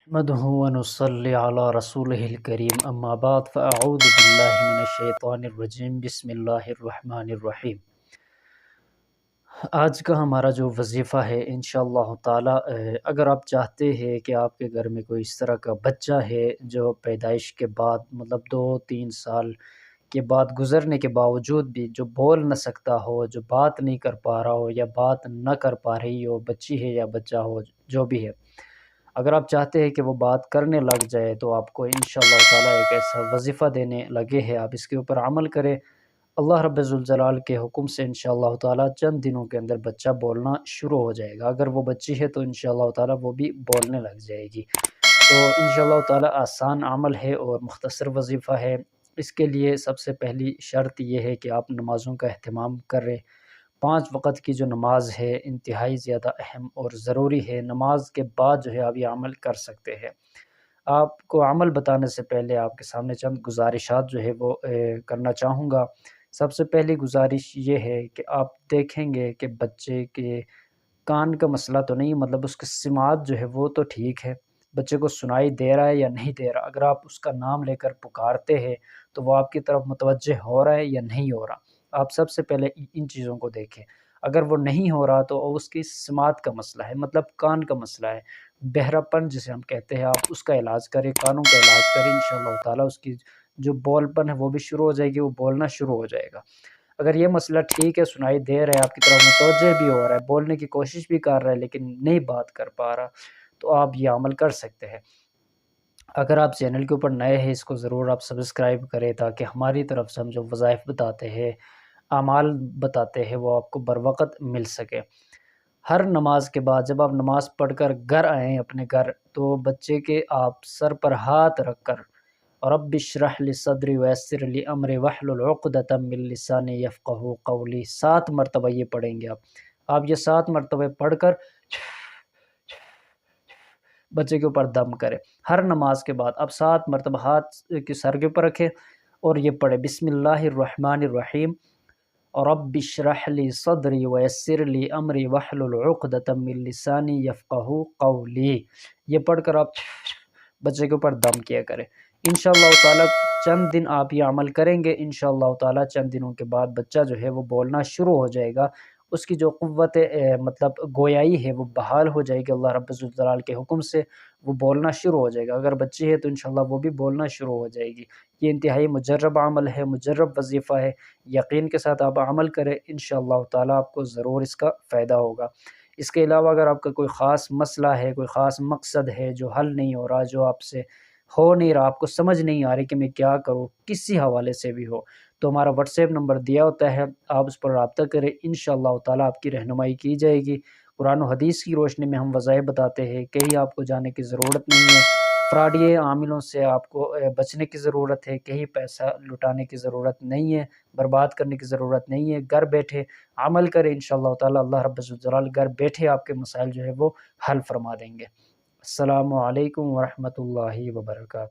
نحمده ونصلي على رسوله الكريم اما بعد فاعوذ باللہ من الشیطان الرجیم بسم اللہ الرحمن الرحیم۔ آج کا ہمارا جو وظیفہ ہے انشاءاللہ تعالی، اگر آپ چاہتے ہیں کہ آپ کے گھر میں کوئی اس طرح کا بچہ ہے جو پیدائش کے بعد مطلب 2-3 سال کے بعد گزرنے کے باوجود بھی جو بول نہ سکتا ہو، جو بات نہیں کر پا رہا ہو یا بات نہ کر پا رہی ہو، بچی ہے یا بچہ ہو جو بھی ہے، اگر آپ چاہتے ہیں کہ وہ بات کرنے لگ جائے تو آپ کو انشاءاللہ تعالی ایک ایسا وظیفہ دینے لگے ہیں، آپ اس کے اوپر عمل کریں۔ اللہ رب ذوالجلال کے حکم سے انشاءاللہ تعالی چند دنوں کے اندر بچہ بولنا شروع ہو جائے گا۔ اگر وہ بچی ہے تو انشاءاللہ تعالی وہ بھی بولنے لگ جائے گی۔ تو انشاءاللہ تعالی آسان عمل ہے اور مختصر وظیفہ ہے۔ اس کے لیے سب سے پہلی شرط یہ ہے کہ آپ نمازوں کا اہتمام کریں۔ 5 وقت کی جو نماز ہے انتہائی زیادہ اہم اور ضروری ہے۔ نماز کے بعد جو ہے آپ یہ عمل کر سکتے ہیں۔ آپ کو عمل بتانے سے پہلے آپ کے سامنے چند گزارشات جو ہے وہ کرنا چاہوں گا۔ سب سے پہلی گزارش یہ ہے کہ آپ دیکھیں گے کہ بچے کے کان کا مسئلہ تو نہیں، مطلب اس کی سماعت جو ہے وہ تو ٹھیک ہے، بچے کو سنائی دے رہا ہے یا نہیں دے رہا۔ اگر آپ اس کا نام لے کر پکارتے ہیں تو وہ آپ کی طرف متوجہ ہو رہا ہے یا نہیں ہو رہا۔ آپ سب سے پہلے ان چیزوں کو دیکھیں۔ اگر وہ نہیں ہو رہا تو اس کی سماعت کا مسئلہ ہے، مطلب کان کا مسئلہ ہے، بہرا پن جسے ہم کہتے ہیں، آپ اس کا علاج کریں، کانوں کا علاج کریں، انشاءاللہ تعالی اس کی جو بول پن ہے وہ بھی شروع ہو جائے گی، وہ بولنا شروع ہو جائے گا۔ اگر یہ مسئلہ ٹھیک ہے، سنائی دے رہا ہے، آپ کی طرف متوجہ بھی ہو رہا ہے، بولنے کی کوشش بھی کر رہا ہے لیکن نہیں بات کر پا رہا، تو آپ یہ عمل کر سکتے ہیں۔ اگر آپ چینل کے اوپر نئے ہیں، اس کو ضرور آپ سبسکرائب کریں تاکہ ہماری طرف سے ہم جو وظائف بتاتے ہیں، اعمال بتاتے ہیں، وہ آپ کو بروقت مل سکے۔ ہر نماز کے بعد جب آپ نماز پڑھ کر گھر آئیں اپنے گھر، تو بچے کے آپ سر پر ہاتھ رکھ کر رب اشرح لی صدری ویسر لی امری واحلل عقدۃ من لسانی یفقہوا قولی 7 مرتبہ یہ پڑھیں گے آپ یہ 7 مرتبہ پڑھ کر بچے کے اوپر دم کرے۔ ہر نماز کے بعد آپ 7 مرتبہ ہاتھ کے سر کے اوپر رکھیں اور یہ پڑھے بسم اللہ الرحمن الرحیم رب اشرح لی صدری ویسر لی امری واحلل عقدۃ من لسانی یفقہوا قولی، یہ پڑھ کر آپ بچے کے اوپر دم کیا کریں۔ انشاءاللہ تعالی چند دن آپ یہ عمل کریں گے، انشاءاللہ تعالی چند دنوں کے بعد بچہ جو ہے وہ بولنا شروع ہو جائے گا، اس کی جو قوت مطلب گویائی ہے وہ بحال ہو جائے گی، اللہ رب الجلال کے حکم سے وہ بولنا شروع ہو جائے گا۔ اگر بچی ہے تو انشاءاللہ وہ بھی بولنا شروع ہو جائے گی۔ یہ انتہائی مجرب عمل ہے، مجرب وظیفہ ہے، یقین کے ساتھ آپ عمل کریں، انشاءاللہ تعالی آپ کو ضرور اس کا فائدہ ہوگا۔ اس کے علاوہ اگر آپ کا کوئی خاص مسئلہ ہے، کوئی خاص مقصد ہے جو حل نہیں ہو رہا، جو آپ سے ہو نہیں رہا، آپ کو سمجھ نہیں آ رہی کہ میں کیا کروں، کسی حوالے سے بھی ہو، تو ہمارا واٹس ایپ نمبر دیا ہوتا ہے، آپ اس پر رابطہ کریں، انشاءاللہ تعالی آپ کی رہنمائی کی جائے گی۔ قرآن و حدیث کی روشنی میں ہم وظائف بتاتے ہیں، کہیں آپ کو جانے کی ضرورت نہیں ہے، فراڈی عاملوں سے آپ کو بچنے کی ضرورت ہے، کہیں پیسہ لٹانے کی ضرورت نہیں ہے، برباد کرنے کی ضرورت نہیں ہے۔ گھر بیٹھے عمل کریں، انشاءاللہ تعالی اللہ رب الجلال گھر بیٹھے آپ کے مسائل جو ہے وہ حل فرما دیں گے۔ السلام علیکم ورحمۃ اللہ وبرکاتہ۔